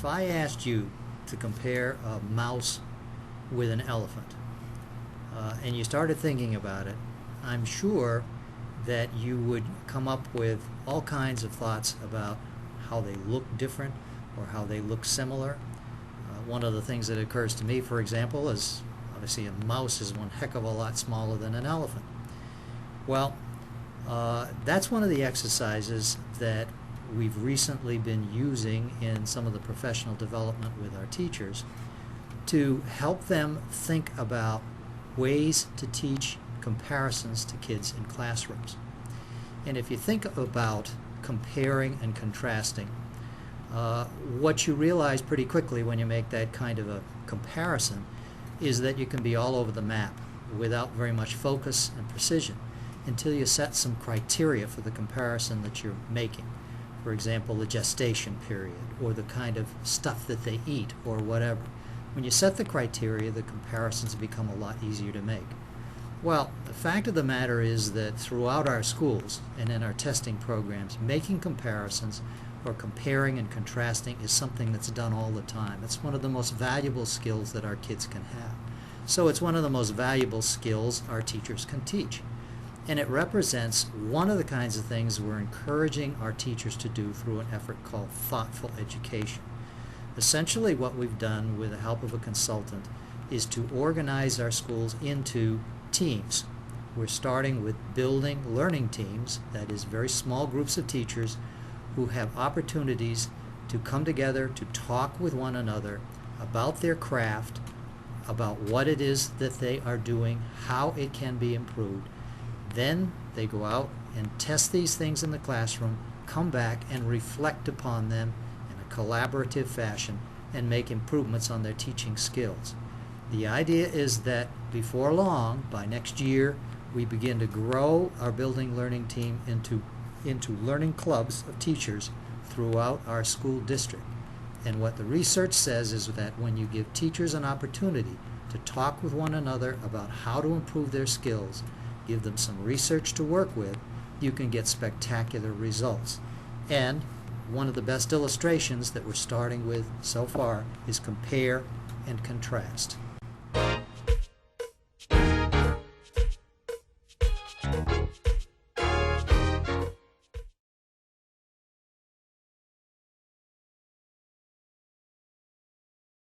I asked you to compare a mouse with an elephant, and you started thinking about it, I'm sure that you would come up with all kinds of thoughts about how they look different or how they look similar. One of the things that occurs to me, for example, is obviously a mouse is one heck of a lot smaller than an elephant. Well, that's one of the exercises that we've recently been using in some of the professional development with our teachers to help them think about ways to teach comparisons to kids in classrooms. And if you think about comparing and contrasting, what you realize pretty quickly when you make that kind of a comparison is that you can be all over the map without very much focus and precision until you set some criteria for the comparison that you're making. For example, the gestation period or the kind of stuff that they eat or whatever. When you set the criteria, the comparisons become a lot easier to make. Well, the fact of the matter is that throughout our schools and in our testing programs, making comparisons or comparing and contrasting is something that's done all the time. It's one of the most valuable skills that our kids can have. So it's one of the most valuable skills our teachers can teach. And it represents one of the kinds of things we're encouraging our teachers to do through an effort called thoughtful education. Essentially what we've done with the help of a consultant is to organize our schools into teams. We're starting with building learning teams, that is very small groups of teachers who have opportunities to come together to talk with one another about their craft, about what it is that they are doing, how it can be improved. Then they go out and test these things in the classroom, come back and reflect upon them in a collaborative fashion and make improvements on their teaching skills. The idea is that before long, by next year, we begin to grow our building learning team into learning clubs of teachers throughout our school district. And what the research says is that when you give teachers an opportunity to talk with one another about how to improve their skills, give them some research to work with, you can get spectacular results. And one of the best illustrations that we're starting with so far is compare and contrast.